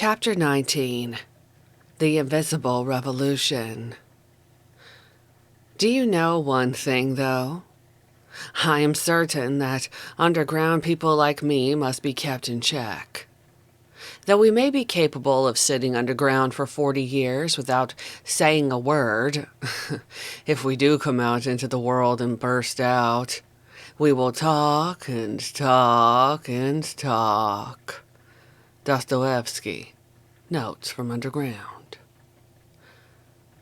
Chapter 19. The Invisible Revolution. Do you know one thing, though? I am certain that underground people like me must be kept in check. Though we may be capable of sitting underground for 40 years without saying a word, if we do come out into the world and burst out, we will talk and talk and talk. Dostoevsky. Notes from Underground.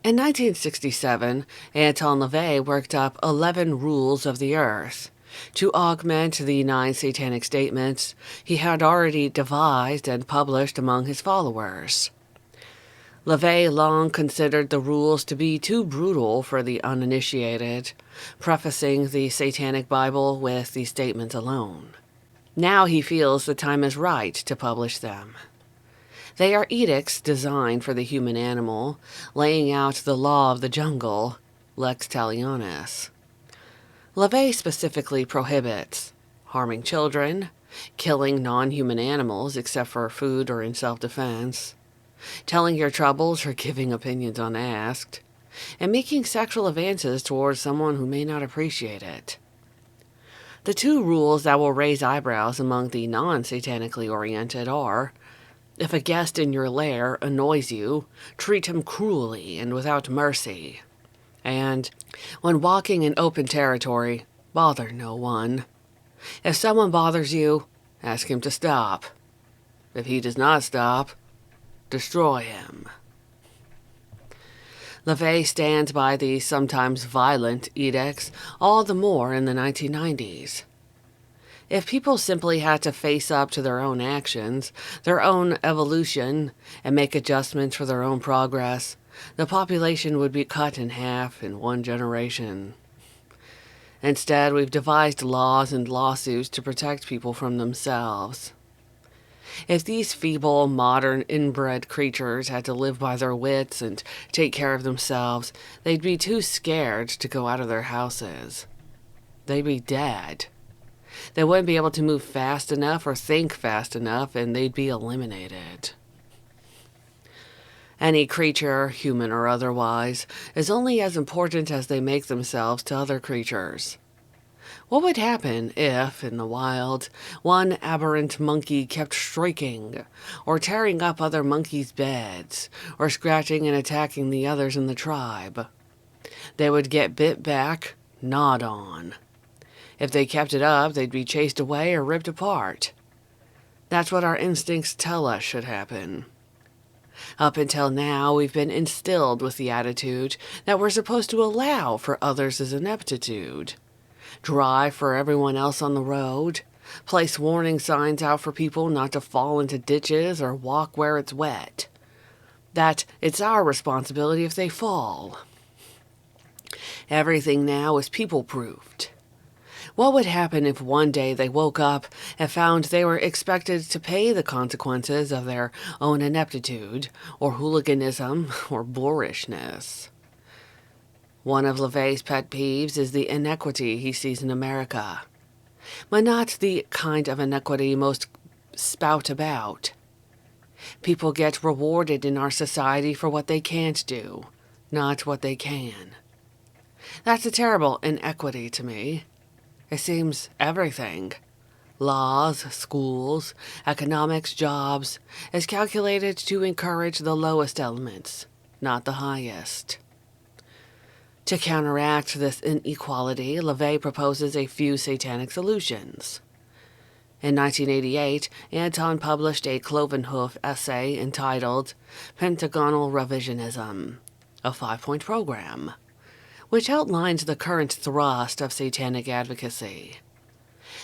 In 1967, Anton LaVey worked up 11 Rules of the Earth to augment the 9 satanic statements he had already devised and published among his followers. LaVey long considered the rules to be too brutal for the uninitiated, prefacing the Satanic Bible with the statements alone. Now he feels the time is right to publish them. They are edicts designed for the human animal, laying out the law of the jungle, lex talionis. LaVey specifically prohibits harming children, killing non-human animals except for food or in self-defense, telling your troubles or giving opinions unasked, and making sexual advances towards someone who may not appreciate it. The 2 rules that will raise eyebrows among the non-satanically oriented are: if a guest in your lair annoys you, treat him cruelly and without mercy. And, when walking in open territory, bother no one. If someone bothers you, ask him to stop. If he does not stop, destroy him. LaVey stands by these sometimes violent edicts all the more in the 1990s. If people simply had to face up to their own actions, their own evolution, and make adjustments for their own progress, the population would be cut in half in 1 generation. Instead, we've devised laws and lawsuits to protect people from themselves. If these feeble, modern, inbred creatures had to live by their wits and take care of themselves, they'd be too scared to go out of their houses. They'd be dead. They wouldn't be able to move fast enough or think fast enough, and they'd be eliminated. Any creature, human or otherwise, is only as important as they make themselves to other creatures. What would happen if, in the wild, one aberrant monkey kept shrieking, or tearing up other monkeys' beds, or scratching and attacking the others in the tribe? They would get bit back, gnawed on. If they kept it up, they'd be chased away or ripped apart. That's what our instincts tell us should happen. Up until now, we've been instilled with the attitude that we're supposed to allow for others' ineptitude. Drive for everyone else on the road. Place warning signs out for people not to fall into ditches or walk where it's wet. That it's our responsibility if they fall. Everything now is people-proofed. What would happen if one day they woke up and found they were expected to pay the consequences of their own ineptitude, or hooliganism, or boorishness? One of LaVey's pet peeves is the inequity he sees in America, but not the kind of inequity most spout about. People get rewarded in our society for what they can't do, not what they can. That's a terrible inequity to me. It seems everything, laws, schools, economics, jobs, is calculated to encourage the lowest elements, not the highest. To counteract this inequality, LaVey proposes a few satanic solutions. In 1988, Anton published a cloven-hoof essay entitled Pentagonal Revisionism, a 5-point program, which outlines the current thrust of satanic advocacy.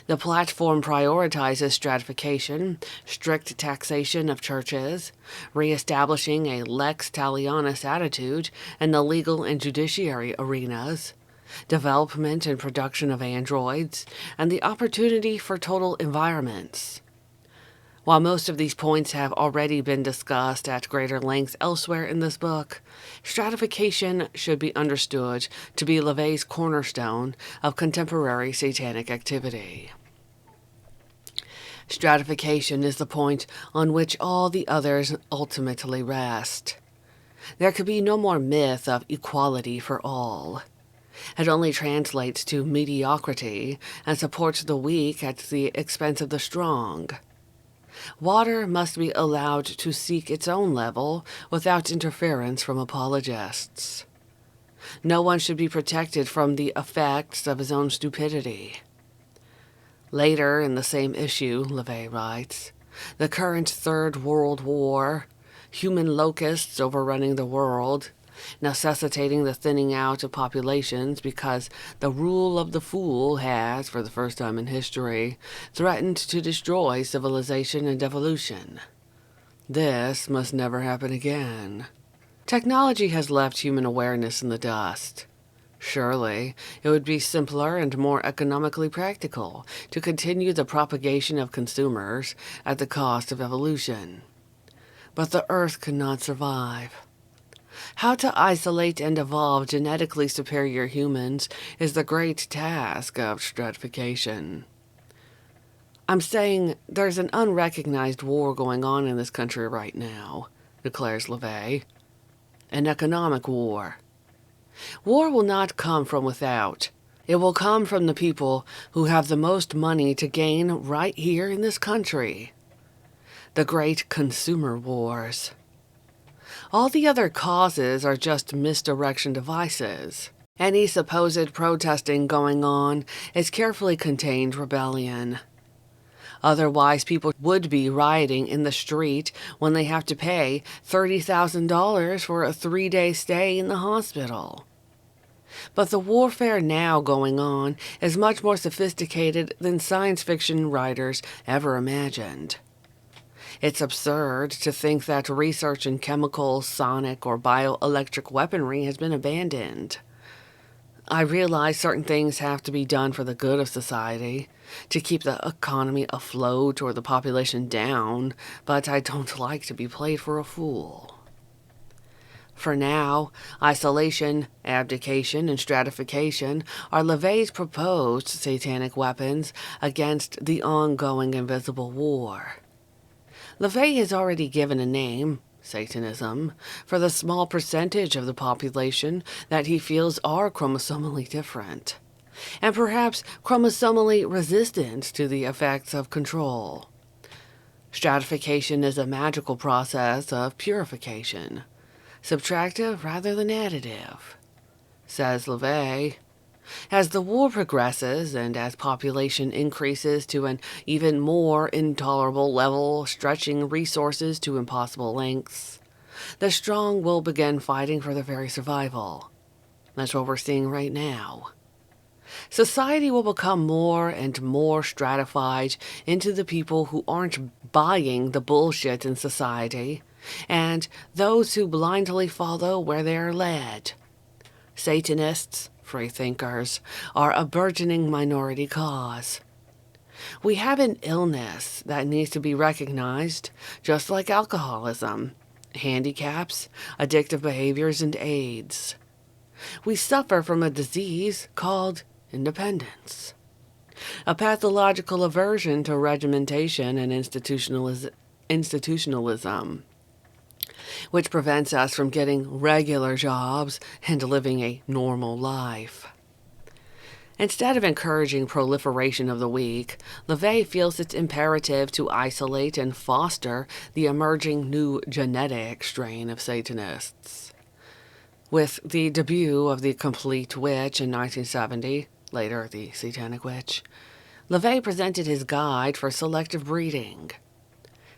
The platform prioritizes stratification, strict taxation of churches, reestablishing a lex talionis attitude in the legal and judiciary arenas, development and production of androids, and the opportunity for total environments. While most of these points have already been discussed at greater length elsewhere in this book, stratification should be understood to be LaVey's cornerstone of contemporary satanic activity. Stratification is the point on which all the others ultimately rest. There could be no more myth of equality for all. It only translates to mediocrity and supports the weak at the expense of the strong. Water must be allowed to seek its own level without interference from apologists. No one should be protected from the effects of his own stupidity. Later in the same issue, LaVey writes, the current Third World War, human locusts overrunning the world, necessitating the thinning out of populations because the rule of the fool has, for the first time in history, threatened to destroy civilization and evolution. This must never happen again. Technology has left human awareness in the dust. Surely, it would be simpler and more economically practical to continue the propagation of consumers at the cost of evolution. But the Earth could not survive. How to isolate and evolve genetically superior humans is the great task of stratification. I'm saying there's an unrecognized war going on in this country right now, declares LaVey. An economic war. War will not come from without. It will come from the people who have the most money to gain right here in this country. The great consumer wars. All the other causes are just misdirection devices. Any supposed protesting going on is carefully contained rebellion. Otherwise, people would be rioting in the street when they have to pay $30,000 for a 3-day stay in the hospital. But the warfare now going on is much more sophisticated than science fiction writers ever imagined. It's absurd to think that research in chemical, sonic, or bioelectric weaponry has been abandoned. I realize certain things have to be done for the good of society, to keep the economy afloat or the population down, but I don't like to be played for a fool. For now, isolation, abdication, and stratification are LaVey's proposed satanic weapons against the ongoing invisible war. LaVey has already given a name, Satanism, for the small percentage of the population that he feels are chromosomally different, and perhaps chromosomally resistant to the effects of control. Stratification is a magical process of purification, subtractive rather than additive, says LaVey. As the war progresses and as population increases to an even more intolerable level, stretching resources to impossible lengths, the strong will begin fighting for their very survival. That's what we're seeing right now. Society will become more and more stratified into the people who aren't buying the bullshit in society and those who blindly follow where they are led. Satanists, freethinkers, are a burgeoning minority cause. We have an illness that needs to be recognized, just like alcoholism, handicaps, addictive behaviors, and AIDS. We suffer from a disease called independence, a pathological aversion to regimentation and institutionalism, which prevents us from getting regular jobs and living a normal life. Instead of encouraging proliferation of the weak, LaVey feels it's imperative to isolate and foster the emerging new genetic strain of Satanists. With the debut of The Complete Witch in 1970, later The Satanic Witch, LaVey presented his guide for selective breeding.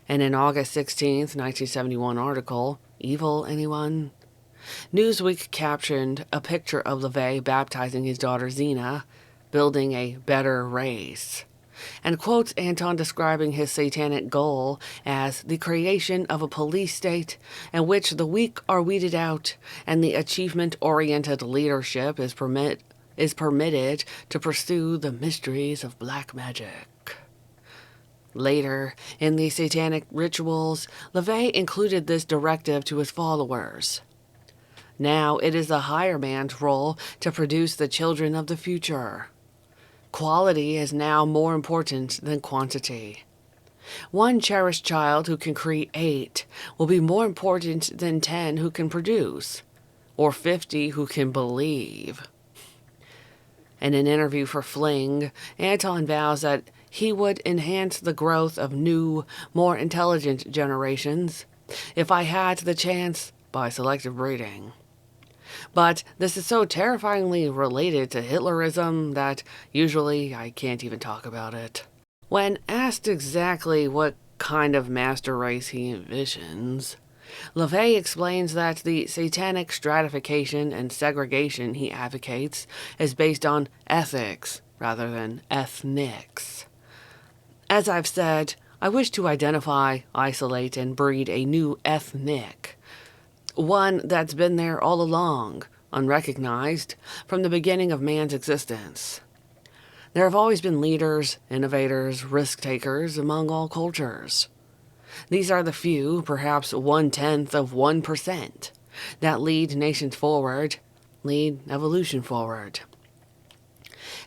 In an August 16, 1971 article, Evil Anyone? Newsweek captioned a picture of LaVey baptizing his daughter Xena, building a better race, and quotes Anton describing his satanic goal as the creation of a police state in which the weak are weeded out and the achievement-oriented leadership is permitted to pursue the mysteries of black magic. Later, in the satanic rituals, LaVey included this directive to his followers. Now it is the higher man's role to produce the children of the future. Quality is now more important than quantity. One cherished child who can create will be more important than 10 who can produce, or 50 who can believe. In an interview for Fling, Anton vows that he would enhance the growth of new, more intelligent generations if I had the chance by selective breeding. But this is so terrifyingly related to Hitlerism that usually I can't even talk about it. When asked exactly what kind of master race he envisions, LaVey explains that the satanic stratification and segregation he advocates is based on ethics rather than ethnics. As I've said, I wish to identify, isolate, and breed a new ethnic. One that's been there all along, unrecognized, from the beginning of man's existence. There have always been leaders, innovators, risk-takers among all cultures. These are the few, perhaps 1/10 of 1%, that lead nations forward, lead evolution forward.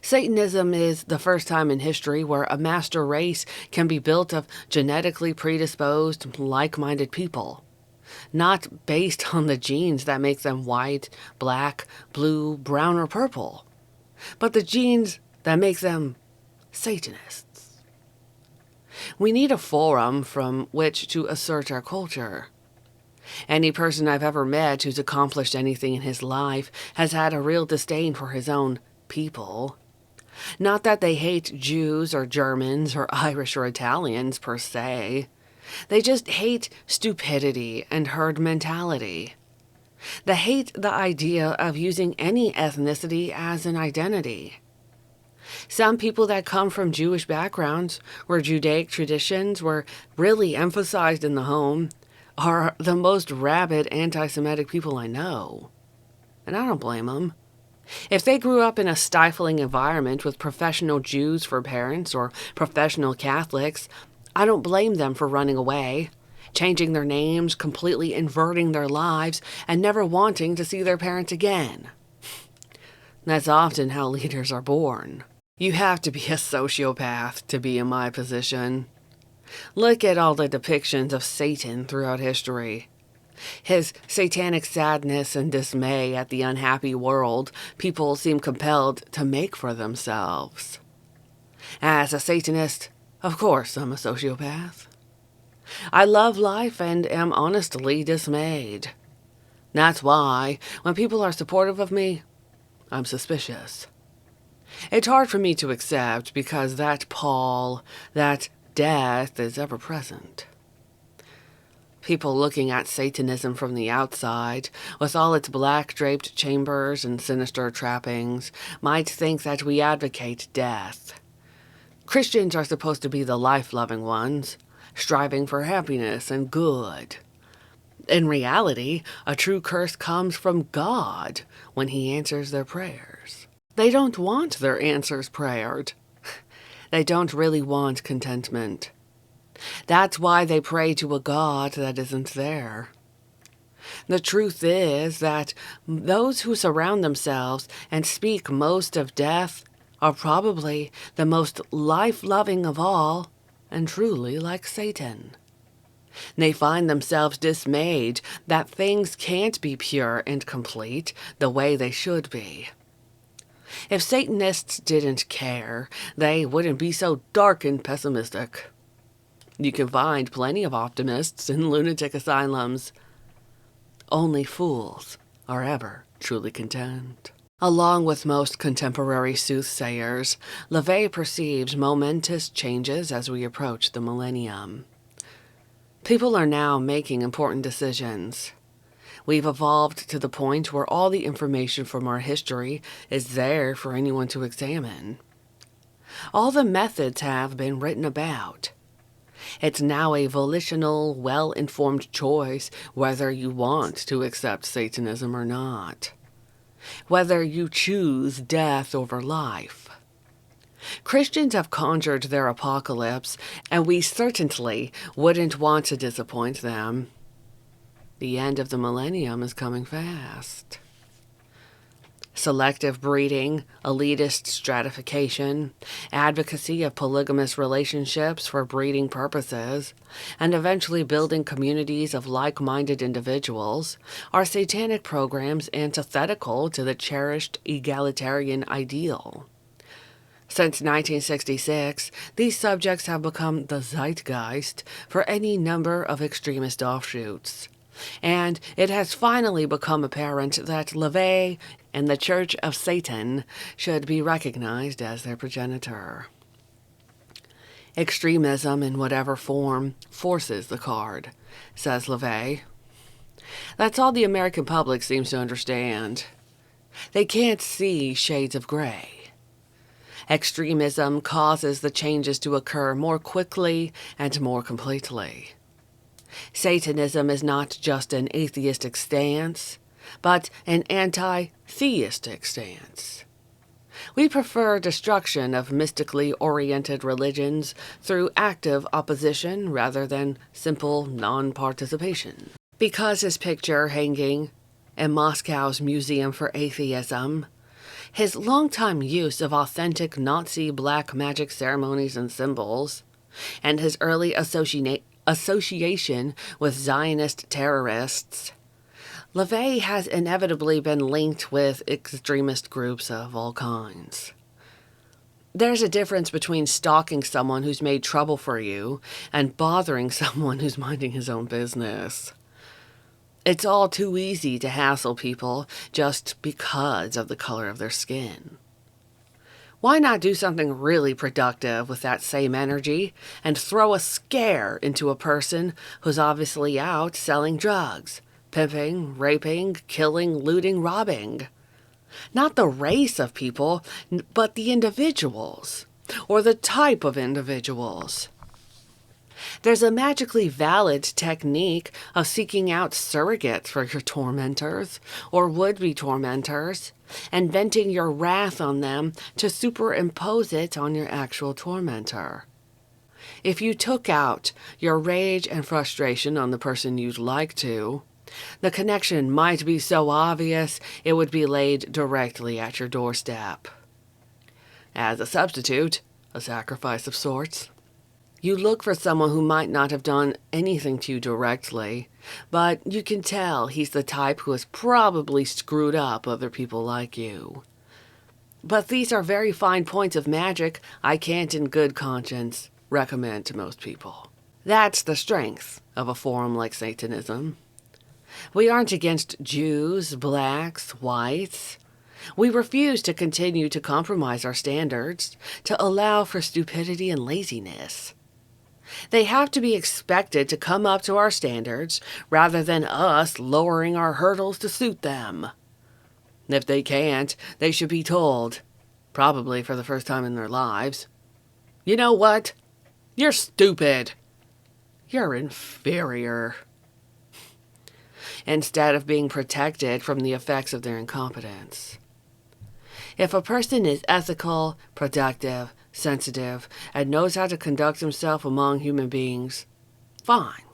Satanism is the first time in history where a master race can be built of genetically predisposed, like-minded people, not based on the genes that make them white, black, blue, brown, or purple, but the genes that make them Satanists. We need a forum from which to assert our culture. Any person I've ever met who's accomplished anything in his life has had a real disdain for his own people. Not that they hate Jews or Germans or Irish or Italians per se. They just hate stupidity and herd mentality. They hate the idea of using any ethnicity as an identity. Some people that come from Jewish backgrounds, where Judaic traditions were really emphasized in the home, are the most rabid anti-Semitic people I know. And I don't blame them. If they grew up in a stifling environment with professional Jews for parents or professional Catholics, I don't blame them for running away, changing their names, completely inverting their lives, and never wanting to see their parents again. That's often how leaders are born. You have to be a sociopath to be in my position. Look at all the depictions of Satan throughout history. His satanic sadness and dismay at the unhappy world people seem compelled to make for themselves. As a Satanist, of course I'm a sociopath. I love life and am honestly dismayed. That's why, when people are supportive of me, I'm suspicious. It's hard for me to accept because that pall, that death is ever present. People looking at Satanism from the outside, with all its black-draped chambers and sinister trappings, might think that we advocate death. Christians are supposed to be the life-loving ones, striving for happiness and good. In reality, a true curse comes from God when He answers their prayers. They don't want their answers prayered. They don't really want contentment. That's why they pray to a God that isn't there. The truth is that those who surround themselves and speak most of death are probably the most life-loving of all and truly like Satan. They find themselves dismayed that things can't be pure and complete the way they should be. If Satanists didn't care, they wouldn't be so dark and pessimistic. You can find plenty of optimists in lunatic asylums. Only fools are ever truly content. Along with most contemporary soothsayers, LaVey perceives momentous changes as we approach the millennium. People are now making important decisions. We've evolved to the point where all the information from our history is there for anyone to examine. All the methods have been written about. It's now a volitional, well-informed choice whether you want to accept Satanism or not. Whether you choose death over life. Christians have conjured their apocalypse, and we certainly wouldn't want to disappoint them. The end of the millennium is coming fast. selective breeding, elitist stratification, advocacy of polygamous relationships for breeding purposes, and eventually building communities of like-minded individuals are satanic programs antithetical to the cherished egalitarian ideal. Since 1966, these subjects have become the zeitgeist for any number of extremist offshoots. And it has finally become apparent that LaVey and the Church of Satan should be recognized as their progenitor. Extremism in whatever form forces the card, says LaVey. That's all the American public seems to understand. They can't see shades of gray. Extremism causes the changes to occur more quickly and more completely. Satanism is not just an atheistic stance, but an anti-theistic stance. We prefer destruction of mystically oriented religions through active opposition rather than simple non-participation. Because his picture hanging in Moscow's Museum for Atheism, his longtime use of authentic Nazi black magic ceremonies and symbols, and his early association with Zionist terrorists, LaVey has inevitably been linked with extremist groups of all kinds. There's a difference between stalking someone who's made trouble for you and bothering someone who's minding his own business. It's all too easy to hassle people just because of the color of their skin. Why not do something really productive with that same energy and throw a scare into a person who's obviously out selling drugs, pimping, raping, killing, looting, robbing? Not the race of people, but the individuals, or the type of individuals. There's a magically valid technique of seeking out surrogates for your tormentors or would-be tormentors and venting your wrath on them to superimpose it on your actual tormentor. If you took out your rage and frustration on the person you'd like to, the connection might be so obvious it would be laid directly at your doorstep. As a substitute, a sacrifice of sorts. You look for someone who might not have done anything to you directly, but you can tell he's the type who has probably screwed up other people like you. But these are very fine points of magic I can't in good conscience recommend to most people. That's the strength of a forum like Satanism. We aren't against Jews, blacks, whites. We refuse to continue to compromise our standards to allow for stupidity and laziness. They have to be expected to come up to our standards rather than us lowering our hurdles to suit them. If they can't, they should be told, probably for the first time in their lives, "You know what? You're stupid. You're inferior." Instead of being protected from the effects of their incompetence. If a person is ethical, productive, sensitive, and knows how to conduct himself among human beings, fine.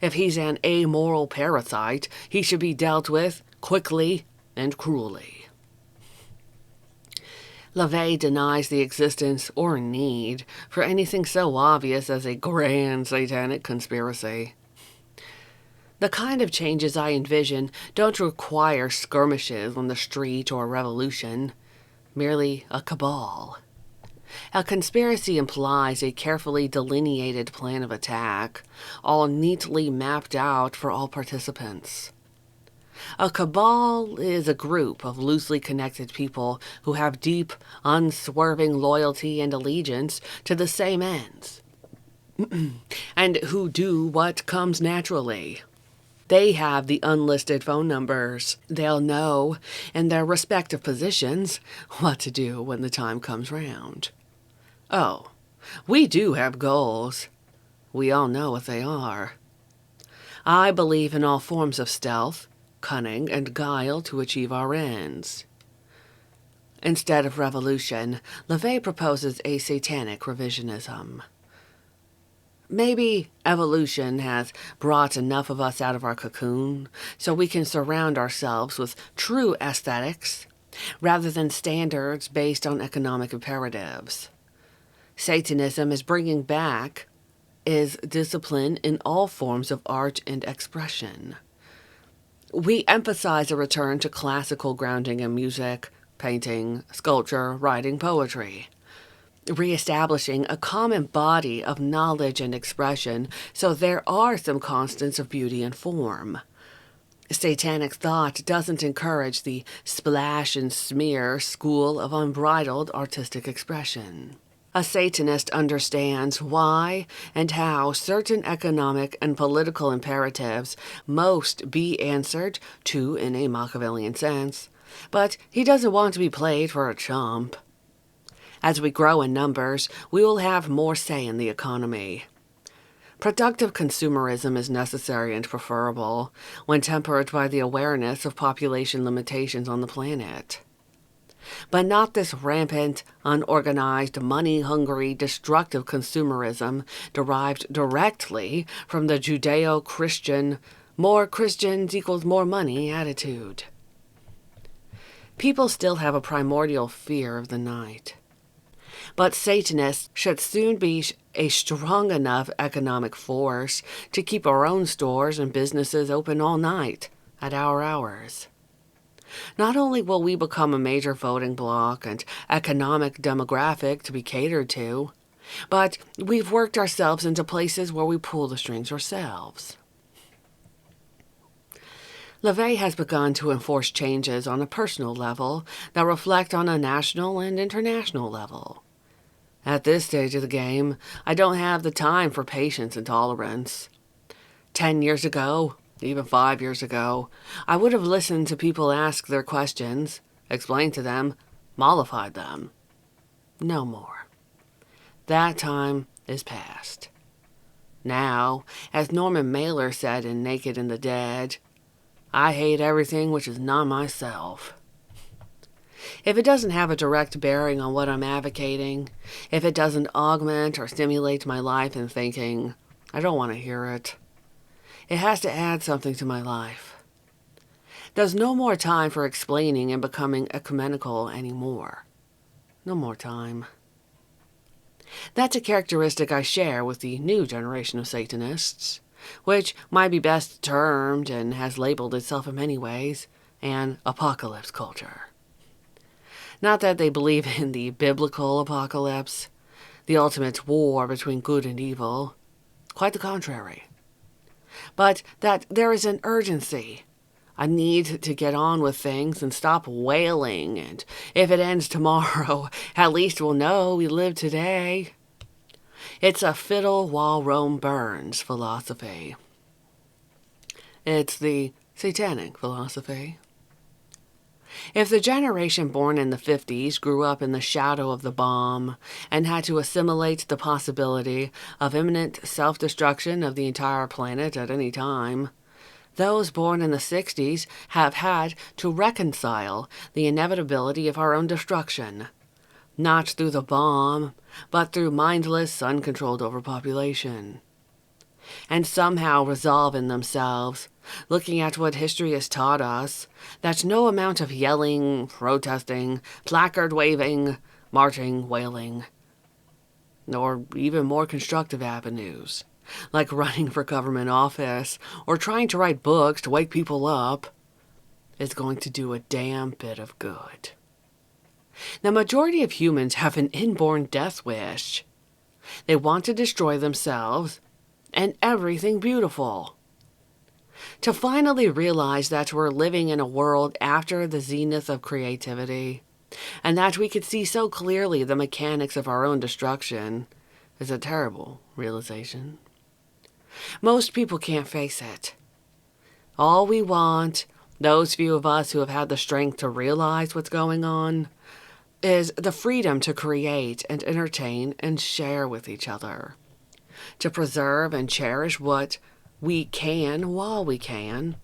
If he's an amoral parasite, he should be dealt with quickly and cruelly. LaVey denies the existence or need for anything so obvious as a grand satanic conspiracy. The kind of changes I envision don't require skirmishes on the street or a revolution, merely a cabal. A conspiracy implies a carefully delineated plan of attack, all neatly mapped out for all participants. A cabal is a group of loosely connected people who have deep, unswerving loyalty and allegiance to the same ends, and who do what comes naturally. They have the unlisted phone numbers. They'll know, in their respective positions, what to do when the time comes round. Oh, we do have goals. We all know what they are. I believe in all forms of stealth, cunning, and guile to achieve our ends. Instead of revolution, LaVey proposes a satanic revisionism. Maybe evolution has brought enough of us out of our cocoon so we can surround ourselves with true aesthetics rather than standards based on economic imperatives. Satanism is bringing back is discipline in all forms of art and expression. We emphasize a return to classical grounding in music, painting, sculpture, writing, poetry, reestablishing a common body of knowledge and expression so there are some constants of beauty and form. Satanic thought doesn't encourage the splash and smear school of unbridled artistic expression. A Satanist understands why and how certain economic and political imperatives must be answered to in a Machiavellian sense, but he doesn't want to be played for a chump. As we grow in numbers, we will have more say in the economy. Productive consumerism is necessary and preferable when tempered by the awareness of population limitations on the planet. But not this rampant, unorganized, money-hungry, destructive consumerism derived directly from the Judeo-Christian, more Christians equals more money attitude. People still have a primordial fear of the night. But Satanists should soon be a strong enough economic force to keep our own stores and businesses open all night at our hours. Not only will we become a major voting bloc and economic demographic to be catered to, but we've worked ourselves into places where we pull the strings ourselves. LaVey has begun to enforce changes on a personal level that reflect on a national and international level. At this stage of the game, I don't have the time for patience and tolerance. 10 years ago, even 5 years ago, I would have listened to people ask their questions, explained to them, mollified them. No more. That time is past. Now, as Norman Mailer said in Naked and the Dead, I hate everything which is not myself. If it doesn't have a direct bearing on what I'm advocating, if it doesn't augment or stimulate my life and thinking, I don't want to hear it. It has to add something to my life. There's no more time for explaining and becoming ecumenical anymore. No more time. That's a characteristic I share with the new generation of Satanists, which might be best termed, and has labeled itself in many ways, an apocalypse culture. Not that they believe in the biblical apocalypse, the ultimate war between good and evil. Quite the contrary. But that there is an urgency, a need to get on with things and stop wailing, and if it ends tomorrow, at least we'll know we lived today. It's a fiddle while Rome burns philosophy. It's the satanic philosophy. If the generation born in the 50s grew up in the shadow of the bomb and had to assimilate the possibility of imminent self-destruction of the entire planet at any time, those born in the 60s have had to reconcile the inevitability of our own destruction, not through the bomb, but through mindless, uncontrolled overpopulation, and somehow resolve in themselves, looking at what history has taught us, that no amount of yelling, protesting, placard waving, marching, wailing, nor even more constructive avenues, like running for government office or trying to write books to wake people up, is going to do a damn bit of good. The majority of humans have an inborn death wish. They want to destroy themselves and everything beautiful. To finally realize that we're living in a world after the zenith of creativity, and that we could see so clearly the mechanics of our own destruction, is a terrible realization. Most people can't face it. All we want, those few of us who have had the strength to realize what's going on, is the freedom to create and entertain and share with each other, to preserve and cherish what we can while we can,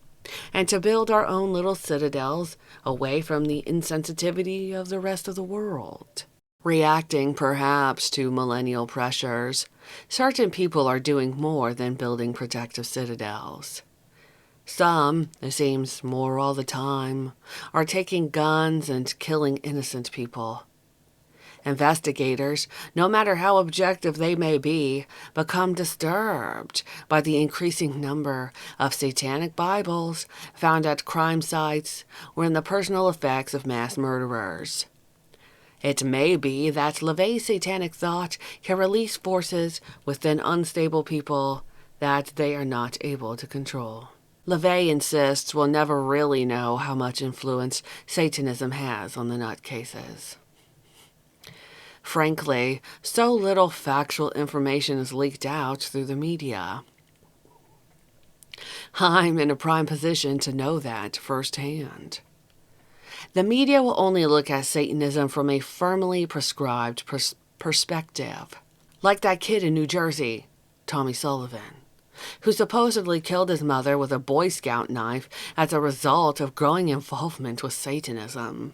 and to build our own little citadels away from the insensitivity of the rest of the world. Reacting perhaps to millennial pressures, Certain people are doing more than building protective citadels. Some, it seems more all the time, are taking guns and killing innocent people. Investigators, no matter how objective they may be, become disturbed by the increasing number of satanic Bibles found at crime sites or in the personal effects of mass murderers. It may be that LaVey's satanic thought can release forces within unstable people that they are not able to control. LaVey insists we'll never really know how much influence Satanism has on the nutcases. Frankly, so little factual information is leaked out through the media. I'm in a prime position to know that firsthand. The media will only look at Satanism from a firmly prescribed perspective. Like that kid in New Jersey, Tommy Sullivan, who supposedly killed his mother with a Boy Scout knife as a result of growing involvement with Satanism.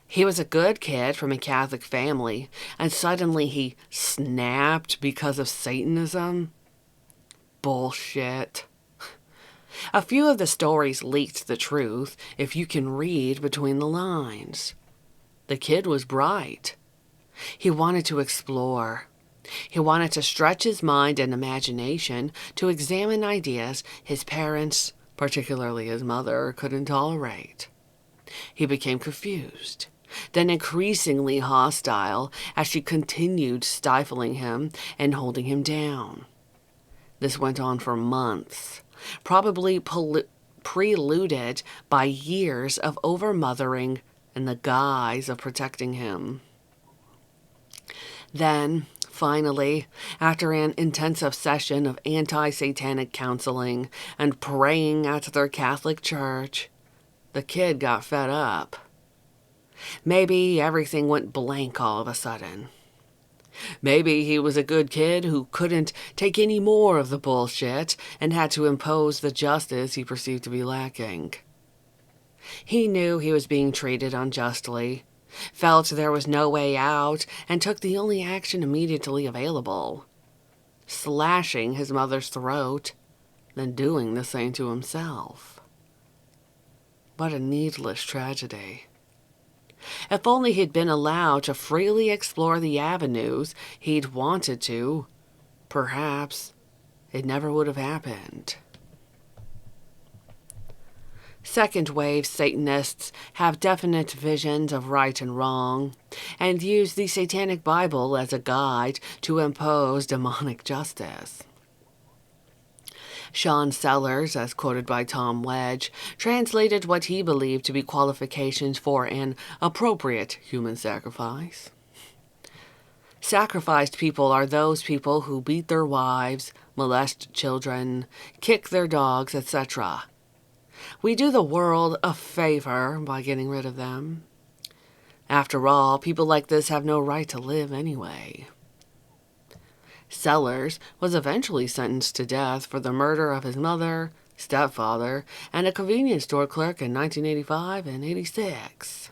He was a good kid from a Catholic family, and suddenly he snapped because of Satanism? Bullshit. A few of the stories leaked the truth, if you can read between the lines. The kid was bright. He wanted to explore. He wanted to stretch his mind and imagination to examine ideas his parents, particularly his mother, couldn't tolerate. He became confused, then increasingly hostile as she continued stifling him and holding him down. This went on for months, probably preluded by years of over-mothering in the guise of protecting him. Then, finally, after an intensive session of anti-satanic counseling and praying at their Catholic church, the kid got fed up. Maybe everything went blank all of a sudden. Maybe he was a good kid who couldn't take any more of the bullshit and had to impose the justice he perceived to be lacking. He knew he was being treated unjustly, felt there was no way out, and took the only action immediately available: slashing his mother's throat, then doing the same to himself. What a needless tragedy. If only he'd been allowed to freely explore the avenues he'd wanted to, perhaps it never would have happened. Second-wave Satanists have definite visions of right and wrong, and use the Satanic Bible as a guide to impose demonic justice. Sean Sellers, as quoted by Tom Wedge, translated what he believed to be qualifications for an appropriate human sacrifice. Sacrificed people are those people who beat their wives, molest children, kick their dogs, etc. We do the world a favor by getting rid of them. After all, people like this have no right to live anyway. Sellers was eventually sentenced to death for the murder of his mother, stepfather, and a convenience store clerk in 1985 and 86.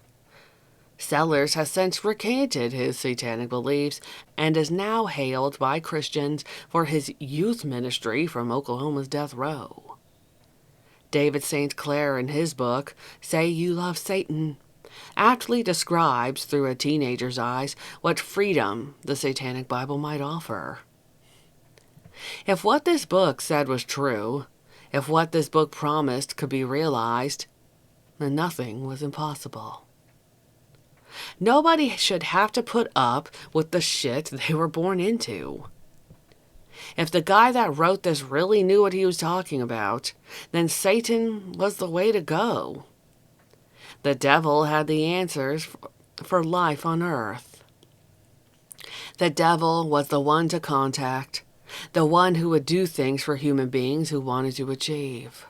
Sellers has since recanted his satanic beliefs and is now hailed by Christians for his youth ministry from Oklahoma's death row. David St. Clair, in his book, Say You Love Satan, aptly describes through a teenager's eyes what freedom the Satanic Bible might offer. If what this book said was true, if what this book promised could be realized, then nothing was impossible. Nobody should have to put up with the shit they were born into. If the guy that wrote this really knew what he was talking about, then Satan was the way to go. The devil had the answers for life on earth. The devil was the one to contact, the one who would do things for human beings who wanted to achieve.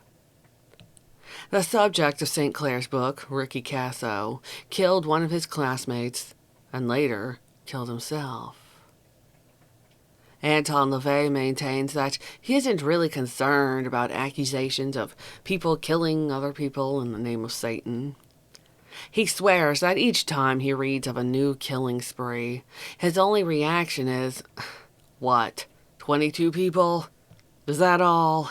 The subject of St. Clair's book, Ricky Casso, killed one of his classmates and later killed himself. Anton LaVey maintains that he isn't really concerned about accusations of people killing other people in the name of Satan. He swears that each time he reads of a new killing spree, his only reaction is, What, 22 people? Is that all?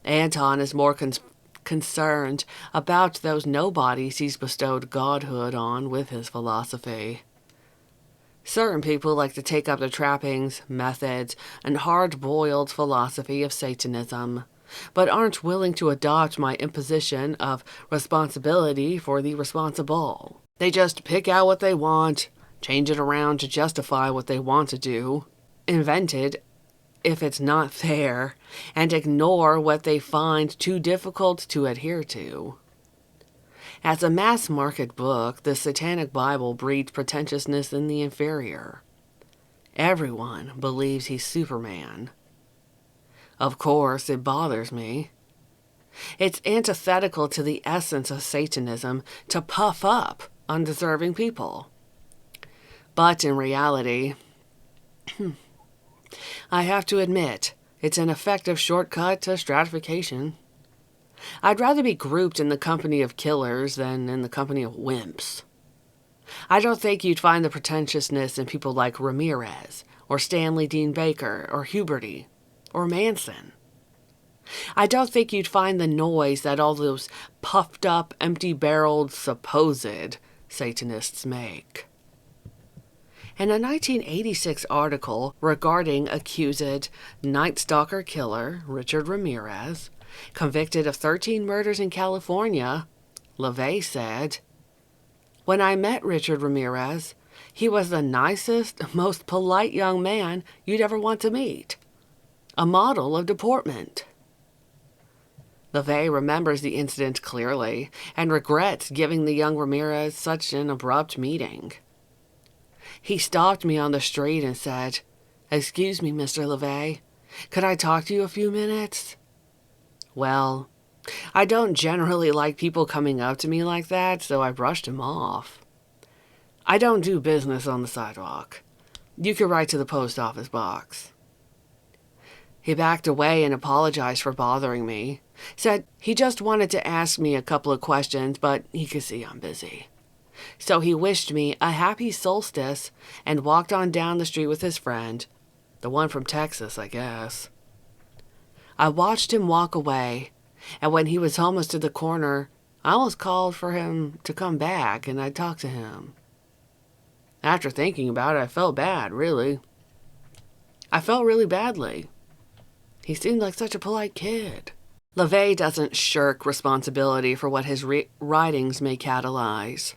Anton is more concerned about those nobodies he's bestowed godhood on with his philosophy. Certain people like to take up the trappings, methods, and hard-boiled philosophy of Satanism, but aren't willing to adopt my imposition of responsibility for the responsible. They just pick out what they want, change it around to justify what they want to do, invent it if it's not there, and ignore what they find too difficult to adhere to. As a mass-market book, the Satanic Bible breeds pretentiousness in the inferior. Everyone believes he's Superman. Of course, it bothers me. It's antithetical to the essence of Satanism to puff up undeserving people. But in reality, I have to admit, it's an effective shortcut to stratification. I'd rather be grouped in the company of killers than in the company of wimps. I don't think you'd find the pretentiousness in people like Ramirez, or Stanley Dean Baker, or Huberty, or Manson. I don't think you'd find the noise that all those puffed-up, empty-barreled, supposed Satanists make. In a 1986 article regarding accused Night Stalker killer Richard Ramirez, convicted of 13 murders in California, LaVey said, "When I met Richard Ramirez, he was the nicest, most polite young man you'd ever want to meet. A model of deportment." LaVey remembers the incident clearly and regrets giving the young Ramirez such an abrupt meeting. He stopped me on the street and said, "Excuse me, Mr. LaVey, could I talk to you a few minutes?" Well, I don't generally like people coming up to me like that, so I brushed him off. I don't do business on the sidewalk. You could write to the post office box. He backed away and apologized for bothering me. Said he just wanted to ask me a couple of questions, but he could see I'm busy. So he wished me a happy solstice and walked on down the street with his friend, the one from Texas, I guess. I watched him walk away, and when he was almost to the corner, I almost called for him to come back and I'd talk to him. After thinking about it, I felt bad, really. I felt really badly. He seemed like such a polite kid. LaVey doesn't shirk responsibility for what his writings may catalyze.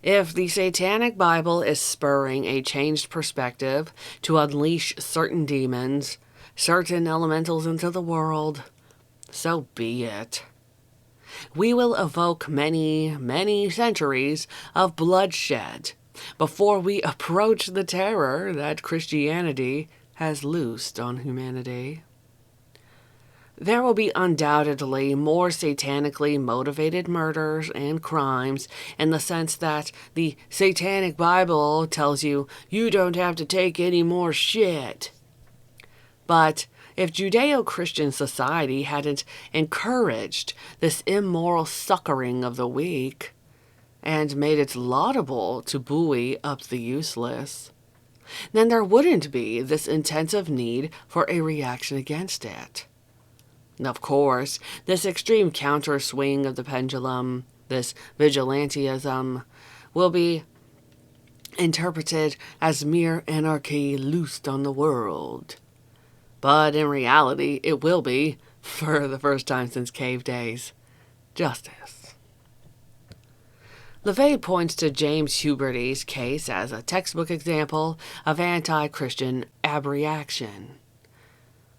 If the Satanic Bible is spurring a changed perspective to unleash certain demons, certain elementals into the world, so be it. We will evoke many, many centuries of bloodshed before we approach the terror that Christianity has loosed on humanity. There will be undoubtedly more satanically motivated murders and crimes in the sense that the Satanic Bible tells you you don't have to take any more shit. But if Judeo-Christian society hadn't encouraged this immoral succouring of the weak and made it laudable to buoy up the useless, then there wouldn't be this intensive need for a reaction against it. Of course, this extreme counter-swing of the pendulum, this vigilantism, will be interpreted as mere anarchy loosed on the world. But in reality, it will be, for the first time since cave days, justice. LaVey points to James Huberty's case as a textbook example of anti-Christian abreaction.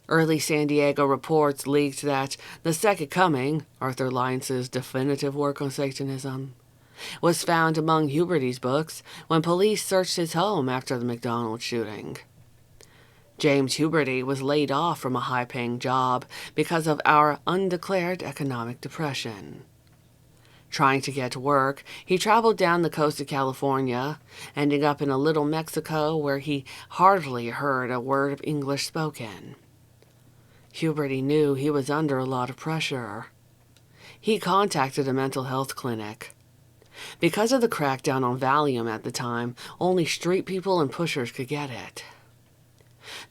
Early San Diego reports leaked that The Second Coming, Arthur Lyons' definitive work on Satanism, was found among Huberty's books when police searched his home after the McDonald's shooting. James Huberty was laid off from a high-paying job because of our undeclared economic depression. Trying to get to work, he traveled down the coast of California, ending up in a little Mexico where he hardly heard a word of English spoken. Huberty knew he was under a lot of pressure. He contacted a mental health clinic. Because of the crackdown on Valium at the time, only street people and pushers could get it.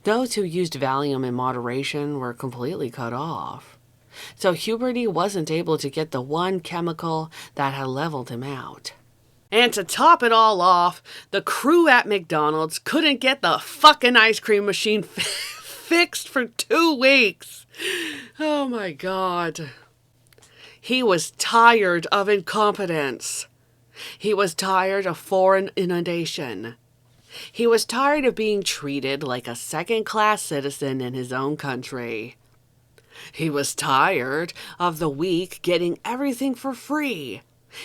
Those who used Valium in moderation were completely cut off. So puberty wasn't able to get the one chemical that had leveled him out. And to top it all off, the crew at McDonald's couldn't get the fucking ice cream machine fixed for 2 weeks. Oh my God. He was tired of incompetence. He was tired of foreign inundation. He was tired of being treated like a second-class citizen in his own country. He was tired of the weak getting everything for free,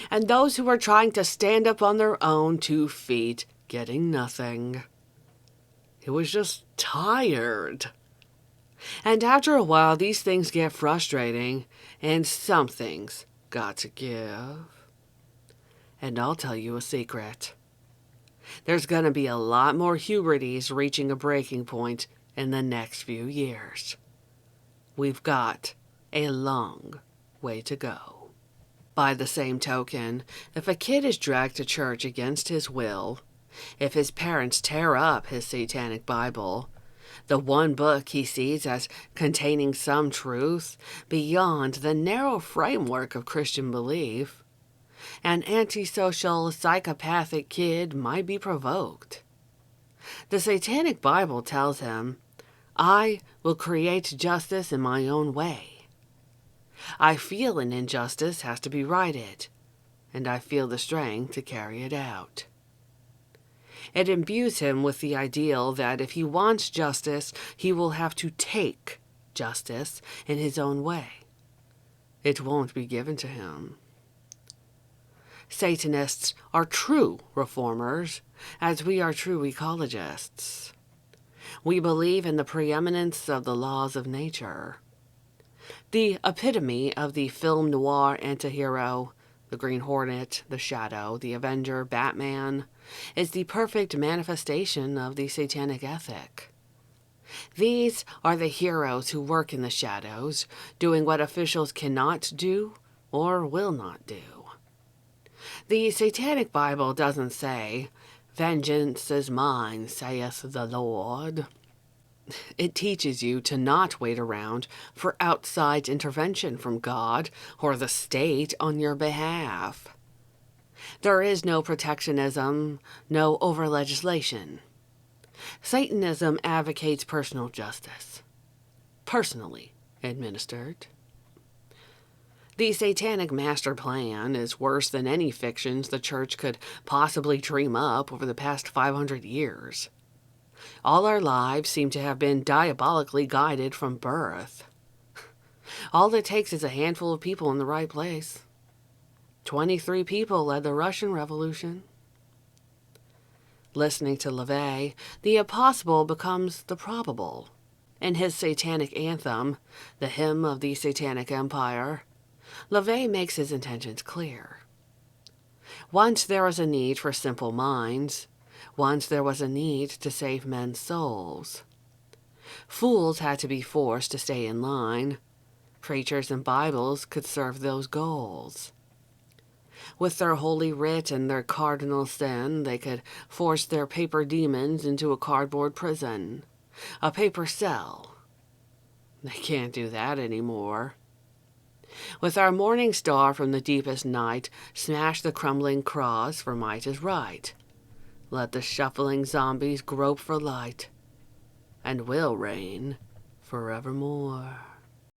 and those who were trying to stand up on their own 2 feet getting nothing. He was just tired. And after a while, these things get frustrating, and some things got to give. And I'll tell you a secret. There's going to be a lot more puberties reaching a breaking point in the next few years. We've got a long way to go. By the same token, if a kid is dragged to church against his will, if his parents tear up his satanic Bible, the one book he sees as containing some truth beyond the narrow framework of Christian belief, an antisocial, psychopathic kid might be provoked. The Satanic Bible tells him, I will create justice in my own way. I feel an injustice has to be righted, and I feel the strength to carry it out. It imbues him with the ideal that if he wants justice, he will have to take justice in his own way. It won't be given to him. Satanists are true reformers, as we are true ecologists. We believe in the preeminence of the laws of nature. The epitome of the film noir antihero, the Green Hornet, the Shadow, the Avenger, Batman, is the perfect manifestation of the satanic ethic. These are the heroes who work in the shadows, doing what officials cannot do or will not do. The Satanic Bible doesn't say, "Vengeance is mine, saith the Lord." It teaches you to not wait around for outside intervention from God or the state on your behalf. There is no protectionism, no over-legislation. Satanism advocates personal justice, personally administered. The Satanic Master Plan is worse than any fictions the Church could possibly dream up over the past 500 years. All our lives seem to have been diabolically guided from birth. All it takes is a handful of people in the right place. 23 people led the Russian Revolution. Listening to LaVey, the impossible becomes the probable. In his satanic anthem, the Hymn of the Satanic Empire, LaVey makes his intentions clear. Once there was a need for simple minds. Once there was a need to save men's souls. Fools had to be forced to stay in line. Preachers and Bibles could serve those goals. With their holy writ and their cardinal sin, they could force their paper demons into a cardboard prison, a paper cell. They can't do that anymore. With our morning star from the deepest night, smash the crumbling cross, for might is right. Let the shuffling zombies grope for light, and will reign forevermore.